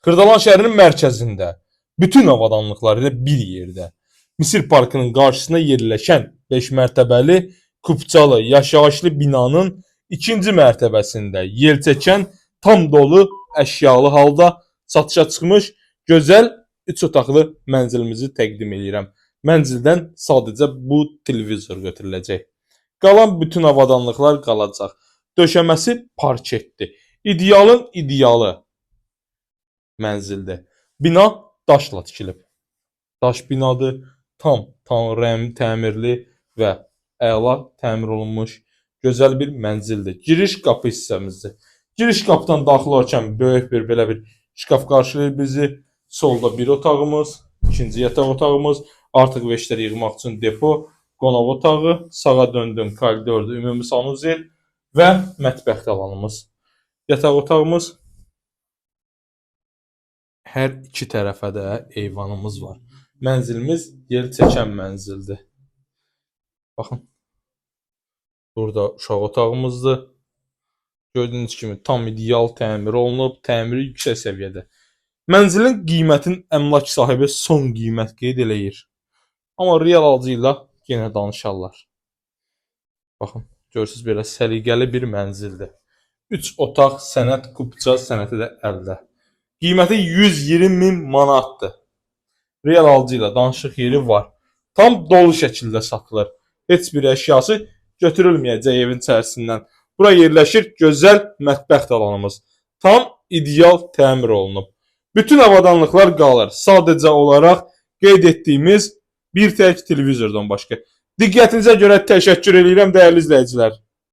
Xırdalan şəhərinin mərkəzində bütün avadanlıqları ilə bir yerdə Misir Parkının qarşısında yerləşən 5 mərtəbəli kubçalı yaşayışlı binanın ikinci mərtəbəsində yelçəkən tam dolu əşyalı halda satışa çıxmış gözəl 3 otaqlı mənzilimizi təqdim edirəm. Mənzildən sadəcə bu televizor götürüləcək. Qalan bütün avadanlıqlar qalacaq. Döşəməsi parketdir. İdealın idealı mənzildir. Bina daşla tikilib. Daş binadır, tam təmirli və əla təmir olunmuş gözəl bir mənzildir. Giriş qapı hissəmizdir. Giriş qapıdan daxil olarkən böyük bir belə bir şkaf qarşılayır bizi. Solda bir otağımız, ikinci yataq otağımız, artıq veşləri yığmaq üçün depo, qonaq otağı, sağa döndüm koridorda ümumi sanuzel və mətbəx alanımız. Yataq otağımız, hər iki tərəfə də eyvanımız var. Mənzilimiz yel çəkən mənzildir. Baxın. Burada uşaq otağımızdır. Gördüyünüz kimi tam ideal təmir olunub, təmiri yüksək səviyyədə. Mənzilin qiymətini əmlak sahibi son qiymət qeyd eləyir. Amma real alıcı ilə yenə danışarlar. Baxın, görürsünüz belə səliqəli bir mənzildir. 3 otaq, sənət, kubça, sənəti də əldə. Qiyməti 120.000 manatdır. Real alıcı ilə danışıq yeri var. Tam dolu şəkildə satılır. Heç bir əşyası götürülməyəcək evin içərisindən. Bura yerləşir gözəl mətbəx alanımız. Tam ideal təmir olunub. Bütün avadanlıqlar qalır. Sadəcə olaraq qeyd etdiyimiz bir tək televizordan başqa. Diqqətinizə görə təşəkkür edirəm dəyərli izləyicilər.